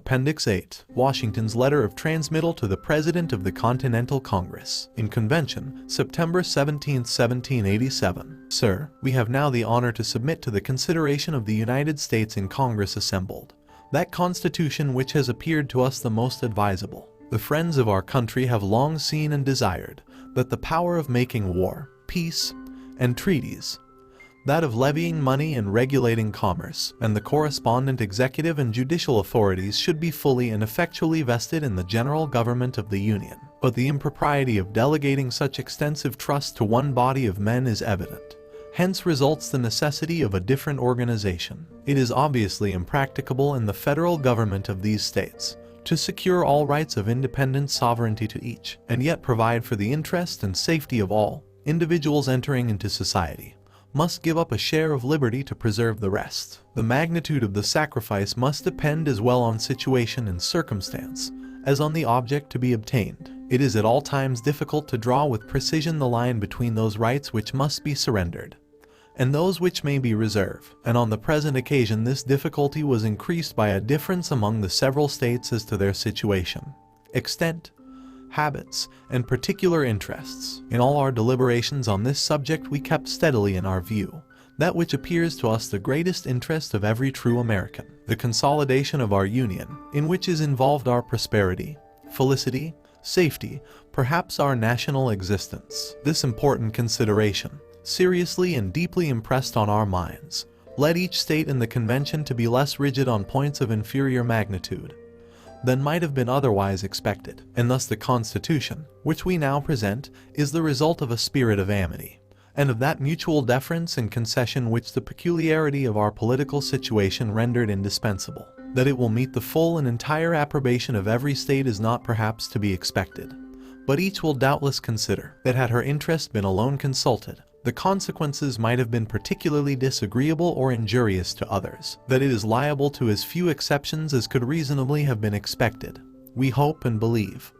Appendix 8, Washington's letter of transmittal to the President of the Continental Congress, in Convention, September 17, 1787. Sir, we have now the honor to submit to the consideration of the United States in Congress assembled that Constitution which has appeared to us the most advisable. The friends of our country have long seen and desired that the power of making war, peace, and treaties, that of levying money and regulating commerce, and the correspondent executive and judicial authorities should be fully and effectually vested in the general government of the Union. But the impropriety of delegating such extensive trust to one body of men is evident. Hence results the necessity of a different organization. It is obviously impracticable in the federal government of these states to secure all rights of independent sovereignty to each, and yet provide for the interest and safety of all individuals entering into society must give up a share of liberty to preserve the rest. The magnitude of the sacrifice must depend as well on situation and circumstance as on the object to be obtained. It is at all times difficult to draw with precision the line between those rights which must be surrendered and those which may be reserved, and on the present occasion this difficulty was increased by a difference among the several states as to their situation, extent, habits, and particular interests. In all our deliberations on this subject we kept steadily in our view that which appears to us the greatest interest of every true American, the consolidation of our Union, in which is involved our prosperity, felicity, safety, perhaps our national existence. This important consideration, seriously and deeply impressed on our minds, led each state in the convention to be less rigid on points of inferior magnitude than might have been otherwise expected, and thus the Constitution, which we now present, is the result of a spirit of amity, and of that mutual deference and concession which the peculiarity of our political situation rendered indispensable. That it will meet the full and entire approbation of every state is not perhaps to be expected, but each will doubtless consider that had her interest been alone consulted, the consequences might have been particularly disagreeable or injurious to others, that it is liable to as few exceptions as could reasonably have been expected. We hope and believe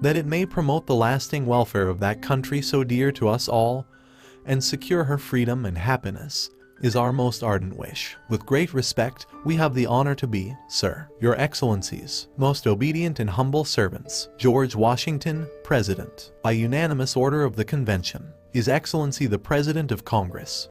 that it may promote the lasting welfare of that country so dear to us all, and secure her freedom and happiness, is our most ardent wish. With great respect, we have the honor to be, Sir, Your Excellencies, most obedient and humble servants, George Washington, President. By unanimous order of the Convention, His Excellency the President of Congress.